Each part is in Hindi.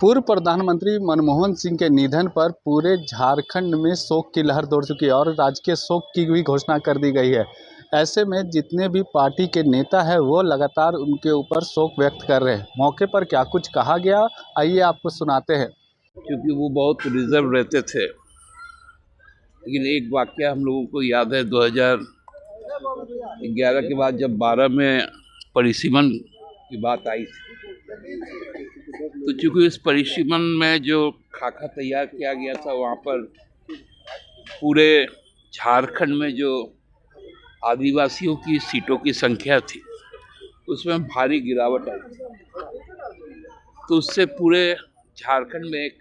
पूर्व प्रधानमंत्री मनमोहन सिंह के निधन पर पूरे झारखंड में शोक की लहर दौड़ चुकी है और राजकीय शोक की भी घोषणा कर दी गई है। ऐसे में जितने भी पार्टी के नेता हैं वो लगातार उनके ऊपर शोक व्यक्त कर रहे हैं। मौके पर क्या कुछ कहा गया, आइए आपको सुनाते हैं। क्योंकि वो बहुत रिजर्व रहते थे, लेकिन एक वाकया हम लोगों को याद है 2011 के बाद जब 12 में परिसीमन की बात आई थी, तो चूंकि इस परिसीमन में जो खाका तैयार किया गया था वहाँ पर पूरे झारखंड में जो आदिवासियों की सीटों की संख्या थी उसमें भारी गिरावट आई थी। तो उससे पूरे झारखंड में एक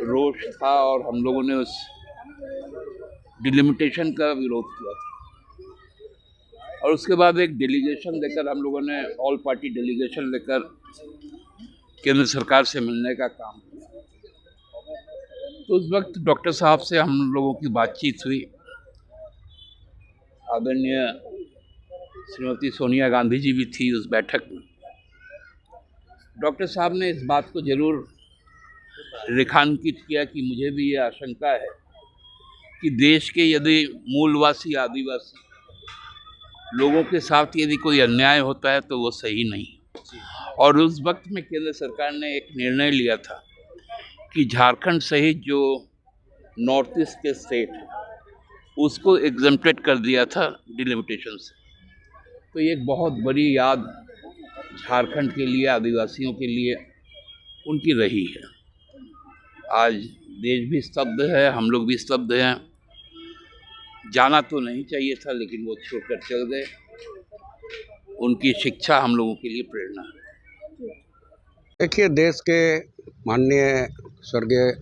रोष था और हम लोगों ने उस डिलिमिटेशन का विरोध किया था। और उसके बाद एक डेलीगेशन लेकर हम लोगों ने ऑल पार्टी डेलीगेशन लेकर केंद्र सरकार से मिलने का काम किया। तो उस वक्त डॉक्टर साहब से हम लोगों की बातचीत हुई। आदरणीय श्रीमती सोनिया गांधी जी भी थी उस बैठक में। डॉक्टर साहब ने इस बात को जरूर रेखांकित किया कि मुझे भी ये आशंका है कि देश के यदि मूलवासी आदिवासी लोगों के साथ यदि कोई अन्याय होता है तो वो सही नहीं। और उस वक्त में केंद्र सरकार ने एक निर्णय लिया था कि झारखंड सहित जो नॉर्थ ईस्ट के स्टेट है उसको एग्जम्प्टेड कर दिया था डिलिमिटेशन से। तो ये एक बहुत बड़ी याद झारखंड के लिए, आदिवासियों के लिए उनकी रही है। आज देश भी स्तब्ध है, हम लोग भी स्तब्ध हैं। जाना तो नहीं चाहिए था लेकिन वो छोड़कर चल गए। उनकी शिक्षा हम लोगों के लिए प्रेरणा है। देखिए, देश के माननीय स्वर्गीय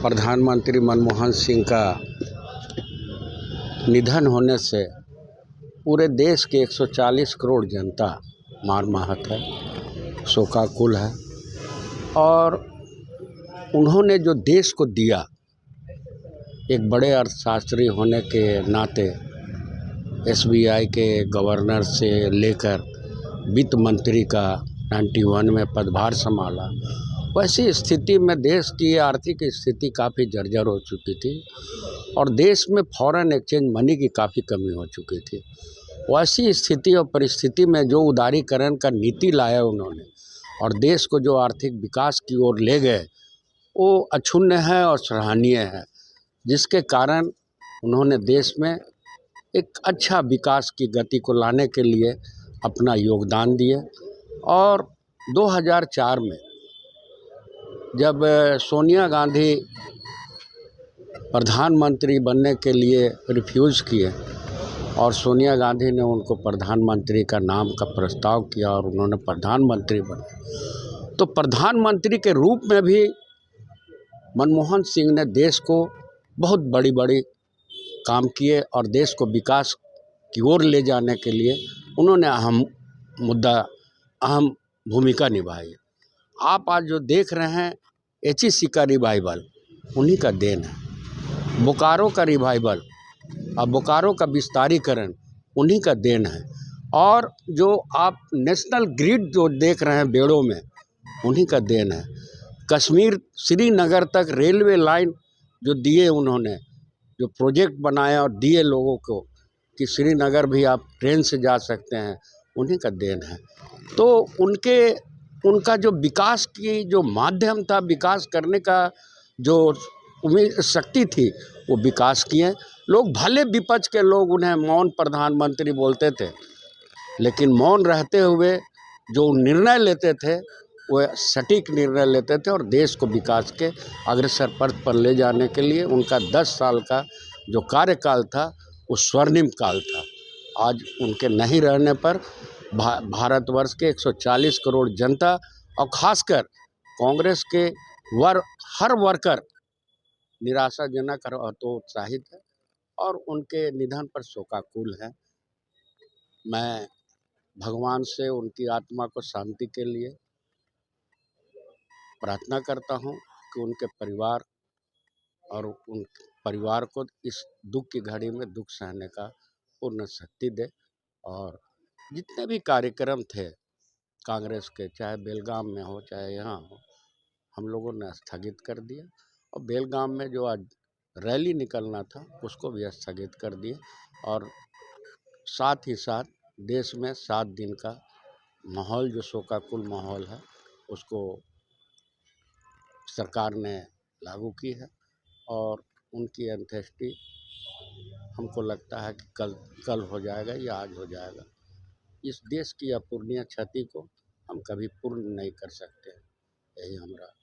प्रधानमंत्री मनमोहन सिंह का निधन होने से पूरे देश के 140 करोड़ जनता मर्माहत है, शोकाकुल है। और उन्होंने जो देश को दिया, एक बड़े अर्थशास्त्री होने के नाते SBI के गवर्नर से लेकर वित्त मंत्री का 91 में पदभार संभाला। वैसी स्थिति में देश की आर्थिक स्थिति काफ़ी जर्जर हो चुकी थी और देश में फॉरेन एक्सचेंज मनी की काफ़ी कमी हो चुकी थी। वैसी स्थिति और परिस्थिति में जो उदारीकरण का नीति लाया उन्होंने और देश को जो आर्थिक विकास की ओर ले गए, वो अक्षुण्ण है और सराहनीय है, जिसके कारण उन्होंने देश में एक अच्छा विकास की गति को लाने के लिए अपना योगदान दिए। और 2004 में जब सोनिया गांधी प्रधानमंत्री बनने के लिए रिफ्यूज़ किए और सोनिया गांधी ने उनको प्रधानमंत्री का नाम का प्रस्ताव किया और उन्होंने प्रधानमंत्री बने, तो प्रधानमंत्री के रूप में भी मनमोहन सिंह ने देश को बहुत बड़ी बड़ी काम किए और देश को विकास की ओर ले जाने के लिए उन्होंने अहम भूमिका निभाई। आप आज जो देख रहे हैं HEC का रिवाइवल उन्हीं का देन है, बोकारो का रिवाइवल और बोकारो का विस्तारीकरण उन्हीं का देन है। और जो आप नेशनल ग्रिड जो देख रहे हैं बेड़ों में, उन्हीं का देन है। कश्मीर श्रीनगर तक रेलवे लाइन जो दिए उन्होंने, जो प्रोजेक्ट बनाया और दिए लोगों को कि श्रीनगर भी आप ट्रेन से जा सकते हैं, उन्हीं का देन है। तो उनका जो विकास की जो माध्यम था, विकास करने का जो उम्मीद शक्ति थी, वो विकास किए। लोग भले विपक्ष के लोग उन्हें मौन प्रधानमंत्री बोलते थे, लेकिन मौन रहते हुए जो निर्णय लेते थे वो सटीक निर्णय लेते थे और देश को विकास के अग्रसर पथ पर ले जाने के लिए उनका 10 साल का जो कार्यकाल था वो स्वर्णिम काल था। आज उनके नहीं रहने पर भारतवर्ष के 140 करोड़ जनता और खासकर कांग्रेस के हर वर्कर निराशाजनक और हतोत्साहित है और उनके निधन पर शोकाकुल है। मैं भगवान से उनकी आत्मा को शांति के लिए प्रार्थना करता हूं कि उनके परिवार और उन परिवार को इस दुख की घड़ी में दुख सहने का पूर्ण शक्ति दे। और जितने भी कार्यक्रम थे कांग्रेस के, चाहे बेलगाम में हो चाहे यहाँ हो, हम लोगों ने स्थगित कर दिया और बेलगाम में जो आज रैली निकलना था उसको भी स्थगित कर दिए और साथ ही साथ देश में 7 दिन का माहौल जो शोकाकुल माहौल है उसको सरकार ने लागू की है और उनकी अंत्येष्टि हमको लगता है कि कल हो जाएगा या आज हो जाएगा। इस देश की अपूरणीय क्षति को हम कभी पूर्ण नहीं कर सकते, यही हमारा